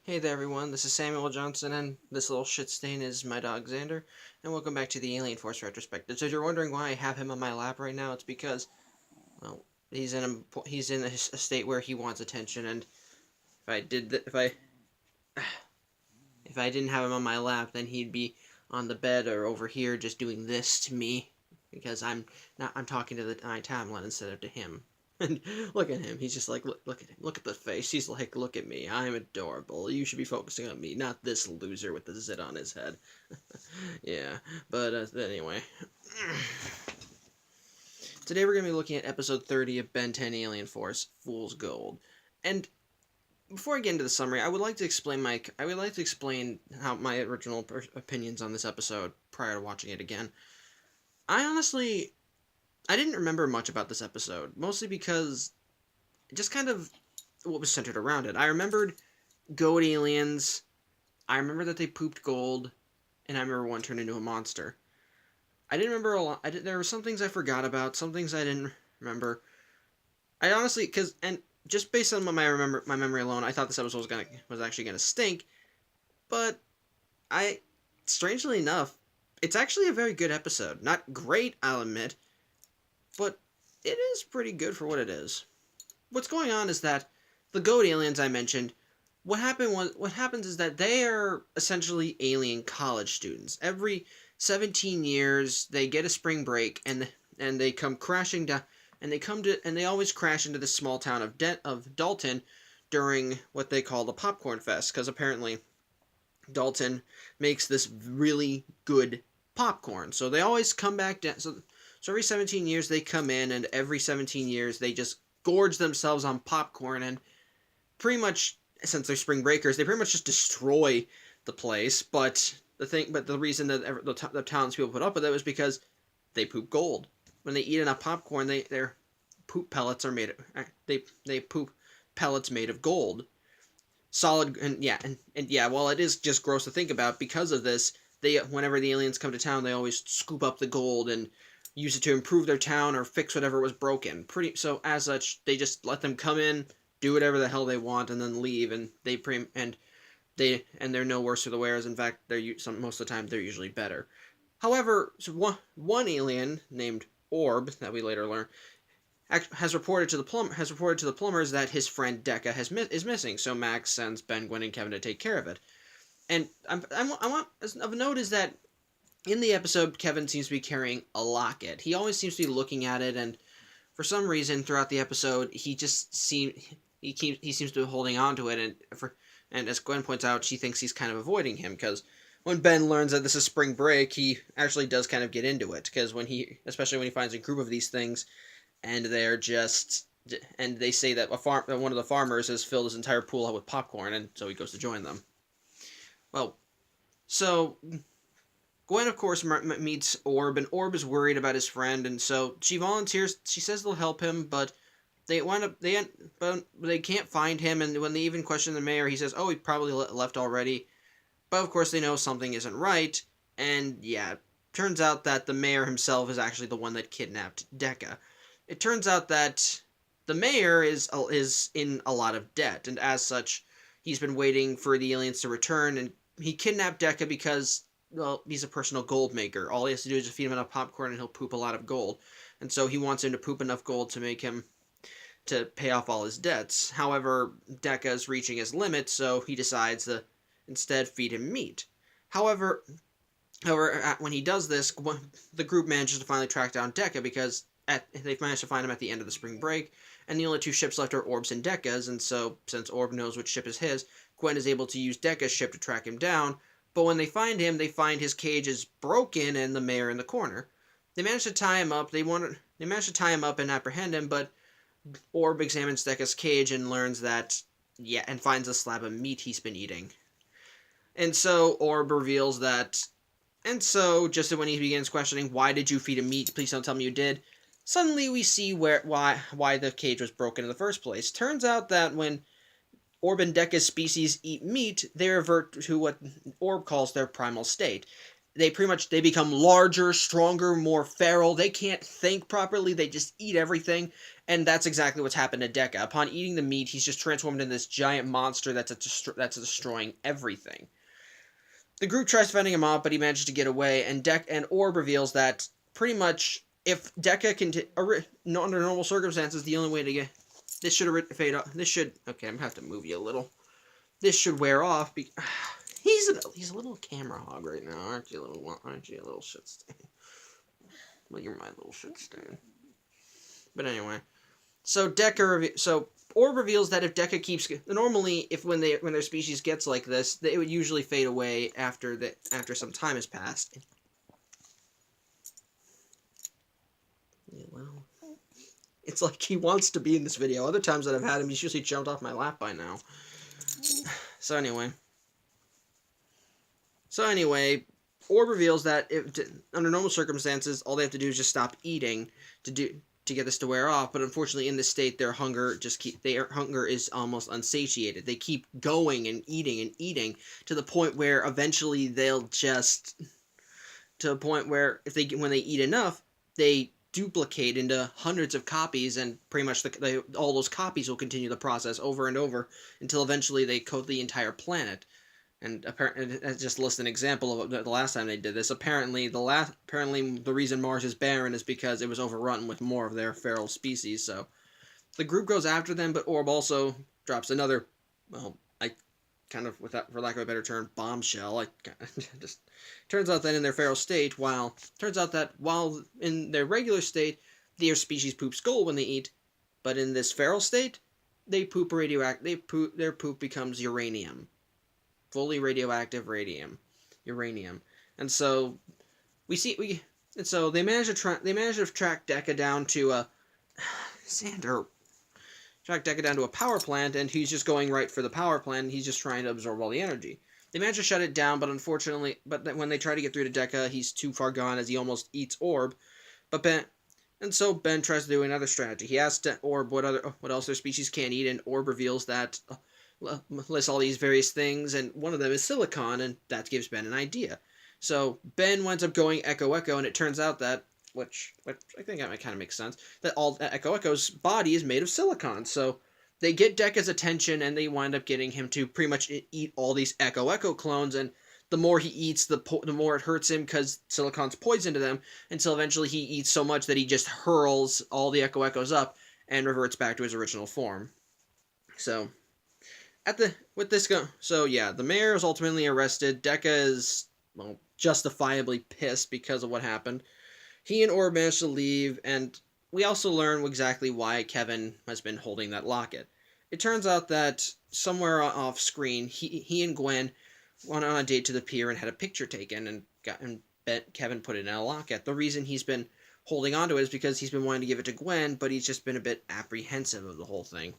Hey there everyone, this is Samuel Johnson, and this little shit stain is my dog Xander, and welcome back to the Alien Force Retrospectives. So if you're wondering why I have him on my lap right now, it's because, well, he's in a state where he wants attention, and if I didn't have him on my lap, then he'd be on the bed or over here just doing this to me, because I'm talking to my tablet instead of to him. And look at him. He's just like, look at him. Look at the face. He's like, look at me. I'm adorable. You should be focusing on me, not this loser with the zit on his head. Yeah, but anyway. Today we're going to be looking at episode 30 of Ben 10 Alien Force, Fool's Gold. And before I get into the summary, I would like to explain how my original opinions on this episode prior to watching it again. I didn't remember much about this episode, mostly because just kind of what was centered around it. I remembered goat aliens, I remember that they pooped gold, and I remember one turned into a monster. I didn't remember a lot. There were some things I forgot about, some things I didn't remember. I honestly, and just based on my memory alone, I thought this episode was actually gonna stink, but strangely enough, it's actually a very good episode. Not great, I'll admit, but it is pretty good for what it is. What's going on is that the goat aliens I mentioned, what happens is that they are essentially alien college students. Every 17 years they get a spring break and they come crashing down, and they always crash into the small town of Dalton during what they call the Popcorn Fest, because apparently Dalton makes this really good popcorn. So they always come back down. So every 17 years they come in, and every 17 years they just gorge themselves on popcorn, and pretty much, since they're spring breakers, they pretty much just destroy the place. But the reason that the townspeople put up with it was because they poop gold. When they eat enough popcorn, their poop pellets are made. They poop pellets made of gold, solid, and yeah. While it is just gross to think about, because of this, whenever the aliens come to town, they always scoop up the gold and use it to improve their town or fix whatever was broken. So as such, they just let them come in, do whatever the hell they want, and then leave. And they're no worse for the wear. As in fact, most of the time they're usually better. However, so one alien named Orb, that we later learn, has reported to the plumbers that his friend Decca is missing. So Max sends Ben, Gwen, and Kevin to take care of it. And I want of note is that in the episode, Kevin seems to be carrying a locket. He always seems to be looking at it, and for some reason throughout the episode, he seems to be holding on to it. And as Gwen points out, she thinks he's kind of avoiding him, because when Ben learns that this is spring break, he actually does kind of get into it. Because especially when he finds a group of these things, and they say that one of the farmers has filled his entire pool out with popcorn, and so he goes to join them. Well, so Gwen, of course, meets Orb, and Orb is worried about his friend, and so she volunteers. She says they'll help him, but they can't find him. And when they even question the mayor, he says, "Oh, he probably left already." But of course, they know something isn't right, and yeah, turns out that the mayor himself is actually the one that kidnapped Decca. It turns out that the mayor is in a lot of debt, and as such, he's been waiting for the aliens to return, and he kidnapped Decca because, well, he's a personal gold maker. All he has to do is just feed him enough popcorn and he'll poop a lot of gold. And so he wants him to poop enough gold to pay off all his debts. However, Decca's reaching his limit, so he decides to instead feed him meat. However, when he does this, the group manages to finally track down Decca, because they've managed to find him at the end of the spring break, and the only two ships left are Orb's and Decca's, and so since Orb knows which ship is his, Gwen is able to use Decca's ship to track him down. But when they find him, they find his cage is broken and the mayor in the corner. They manage to tie him up. They manage to tie him up and apprehend him, but Orb examines Decca's cage and learns that, and finds a slab of meat he's been eating. And so Orb reveals that, and so just when he begins questioning, "Why did you feed him meat? Please don't tell me you did," suddenly we see why the cage was broken in the first place. Turns out that when Orb and Decca's species eat meat, they revert to what Orb calls their primal state. They become larger, stronger, more feral. They can't think properly. They just eat everything. And that's exactly what's happened to Deca. Upon eating the meat, he's just transformed into this giant monster that's destroying everything. The group tries fending him off, but he manages to get away, and Orb reveals that pretty much if Deca can under normal circumstances, the only way to get this should fade off. This should okay. I'm gonna have to move you a little. This should wear off. He's a little camera hog right now, aren't you, a little shit stain? Well, you're my little shit stain. But anyway, so Orb reveals that if Deca keeps normally, when their species gets like this, it would usually fade away after some time has passed. Yeah, well, it's like he wants to be in this video. Other times that I've had him, he's usually jumped off my lap by now. So anyway, Orb reveals that under normal circumstances, all they have to do is just stop eating to get this to wear off. But unfortunately, in this state, their hunger is almost unsatiated. They keep going and eating to the point where eventually when they eat enough, they duplicate into hundreds of copies, and pretty much all those copies will continue the process over and over until eventually they coat the entire planet. And apparently, just list an example of the last time they did this. Apparently, the reason Mars is barren is because it was overrun with more of their feral species. So, the group goes after them, but Orb also drops another, well, for lack of a better term, bombshell. Just turns out that in their feral state, while in their regular state, their species poops gold when they eat, but in this feral state, their poop becomes uranium. Fully radioactive uranium, and so they manage to track Deca down to Xander. Track Deca down to a power plant, and he's just going right for the power plant. He's just trying to absorb all the energy. They manage to shut it down, but unfortunately, when they try to get through to Deca, he's too far gone as he almost eats Orb. So Ben tries to do another strategy. He asks Orb what else their species can't eat, and Orb reveals that. Lists all these various things, and one of them is silicon, and that gives Ben an idea. So Ben winds up going Echo, and it turns out that, which I think that might kind of make sense, that all Echo's body is made of silicon. So they get Deca's attention, and they wind up getting him to pretty much eat all these Echo clones, and the more he eats, the more it hurts him because silicon's poison to them, until eventually he eats so much that he just hurls all the Echoes up and reverts back to his original form. So the mayor is ultimately arrested. Deca is, well, justifiably pissed because of what happened. He and Orb manage to leave, and we also learn exactly why Kevin has been holding that locket. It turns out that somewhere off screen, he and Gwen went on a date to the pier and had a picture taken, and Kevin put it in a locket. The reason he's been holding on to it is because he's been wanting to give it to Gwen, but he's just been a bit apprehensive of the whole thing.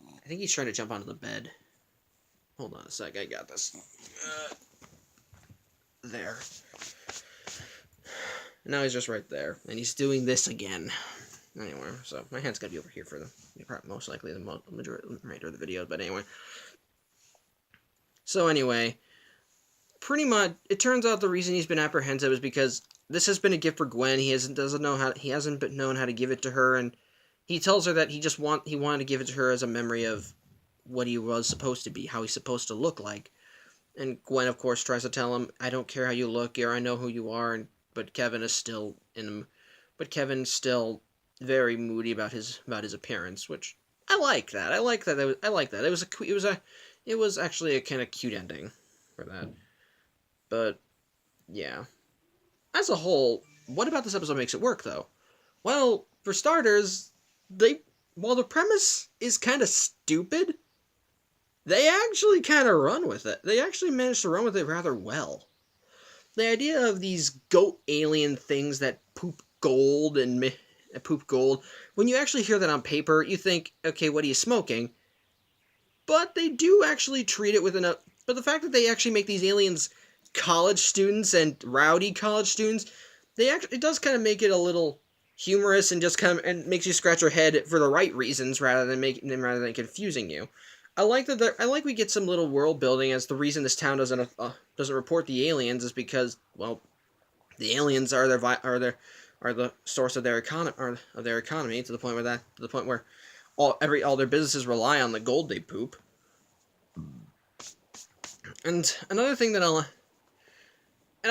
I think he's trying to jump onto the bed. Hold on a sec, I got this. There. Now he's just right there, and he's doing this again. Anyway, so my hand's gonna be over here for most likely the remainder of the video, but anyway. So anyway, pretty much, it turns out the reason he's been apprehensive is because this has been a gift for Gwen. He hasn't known how to give it to her, and he tells her that he wanted to give it to her as a memory of what he was supposed to be, how he's supposed to look like. And Gwen, of course, tries to tell him, "I don't care how you look, or I know who you are." But Kevin's still very moody about his appearance, which I like that. I like that. It was actually a kind of cute ending for that. But yeah, as a whole, what about this episode makes it work though? Well, for starters, while the premise is kind of stupid, they actually kind of run with it. They actually managed to run with it rather well. The idea of these goat alien things that poop gold, when you actually hear that on paper, you think, okay, what are you smoking? But they do actually treat it with enough. But the fact that they actually make these aliens college students and rowdy college students, it does kind of make it a little humorous and just kind of and makes you scratch your head for the right reasons rather than confusing you. I like we get some little world building, as the reason this town doesn't report the aliens is because, well, the aliens are are the source of their economy to the point where all their businesses rely on the gold they poop. And another thing that I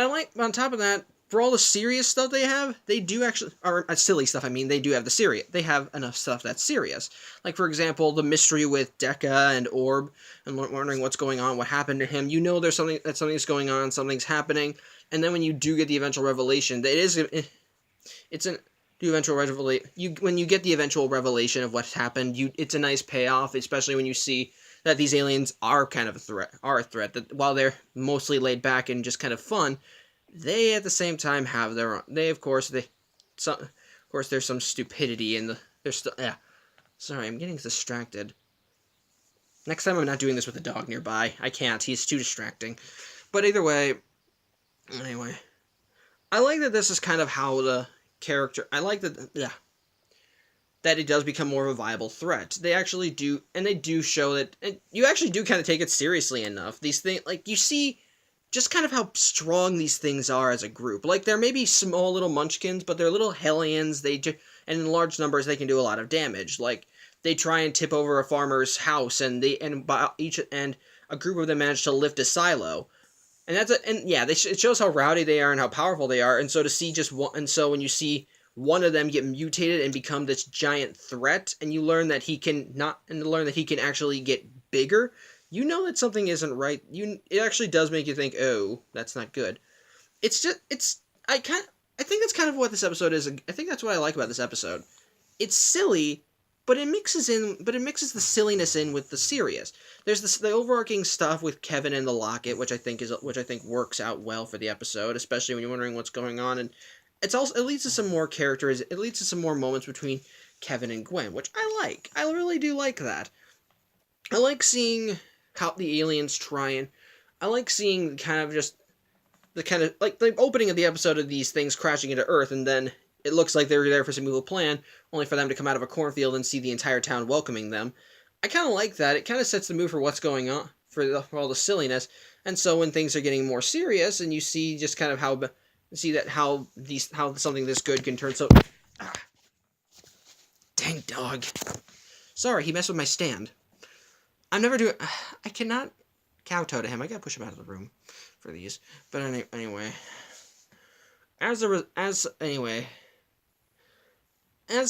like on top of that, for all the serious stuff they have, they do actually, or silly stuff, I mean, they do have they have enough stuff that's serious. Like, for example, the mystery with Dekka and Orb, and wondering what's going on, what happened to him. You know there's something's going on, something's happening, and then when you do get the eventual revelation, when you get the eventual revelation of what's happened, it's a nice payoff, especially when you see that these aliens are kind of a threat, that while they're mostly laid back and just kind of fun, they at the same time have their own, of course there's some stupidity in sorry, I'm getting distracted. Next time I'm not doing this with a dog nearby. I can't, he's too distracting. But either way, anyway, I like that this is kind of how the character, I like that, that it does become more of a viable threat. They actually do, and they do show that, and you actually do kind of take it seriously enough. These things, like, you see just kind of how strong these things are as a group. Like, they're maybe small little munchkins, but they're little hellions, and in large numbers they can do a lot of damage. Like, they try and tip over a farmer's house, and a group of them manage to lift a silo. And it shows how rowdy they are and how powerful they are, and so to see so when you see one of them get mutated and become this giant threat, and you learn that he can actually get bigger, you know that something isn't right. It actually does make you think, oh, that's not good. I think that's kind of what this episode is. I think that's what I like about this episode. It's silly, but it mixes the silliness in with the serious. There's the overarching stuff with Kevin and the locket, which I think works out well for the episode, especially when you're wondering what's going on, and it leads to some more characters. It leads to some more moments between Kevin and Gwen, which I like. I really do like that. I like seeing how the aliens try, and I like seeing like the opening of the episode of these things crashing into Earth, and then it looks like they're there for some evil plan, only for them to come out of a cornfield and see the entire town welcoming them. I kind of like that. It kind of sets the mood for what's going on, for all the silliness, and so when things are getting more serious, and you see just kind of how something this good can turn so. Ah, dang dog! Sorry, he messed with my stand. I cannot kowtow to him. I gotta push him out of the room for these. But anyway, as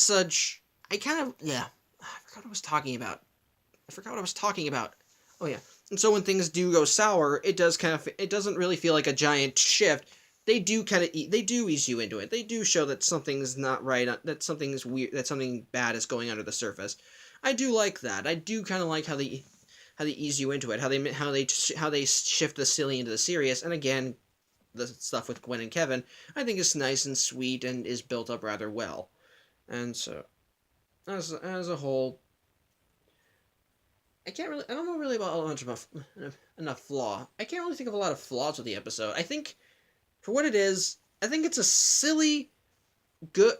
such, I forgot what I was talking about. Oh yeah. And so when things do go sour, it doesn't really feel like a giant shift. They do ease you into it. They do show that something's not right, that something's weird, that something bad is going under the surface. I do like that. I do kind of like how they ease you into it, how they shift the silly into the serious. And again, the stuff with Gwen and Kevin, I think is nice and sweet and is built up rather well. And so, as a whole, I don't know really about enough flaw. I can't really think of a lot of flaws with the episode. I think, for what it is, I think it's a silly, good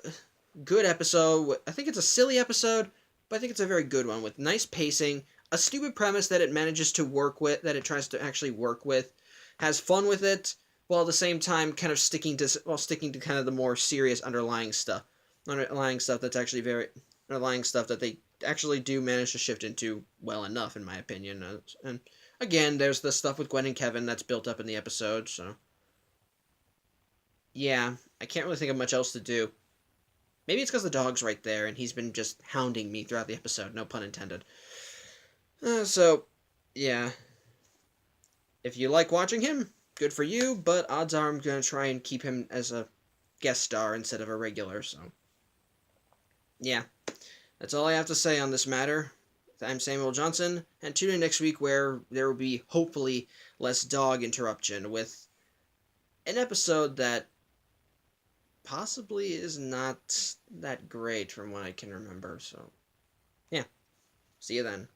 episode. I think it's a silly episode, but I think it's a very good one with nice pacing, a stupid premise that it manages to work with, that it tries to actually work with, has fun with it, while at the same time kind of sticking to kind of the more serious underlying stuff that they actually do manage to shift into well enough, in my opinion. And again, there's the stuff with Gwen and Kevin that's built up in the episode, so yeah, I can't really think of much else to do. Maybe it's because the dog's right there, and he's been just hounding me throughout the episode, no pun intended. So, yeah. If you like watching him, good for you, but odds are I'm going to try and keep him as a guest star instead of a regular, so. Yeah. That's all I have to say on this matter. I'm Samuel Johnson, and tune in next week where there will be, hopefully, less dog interruption with an episode that possibly is not that great from what I can remember, so. Yeah. See you then.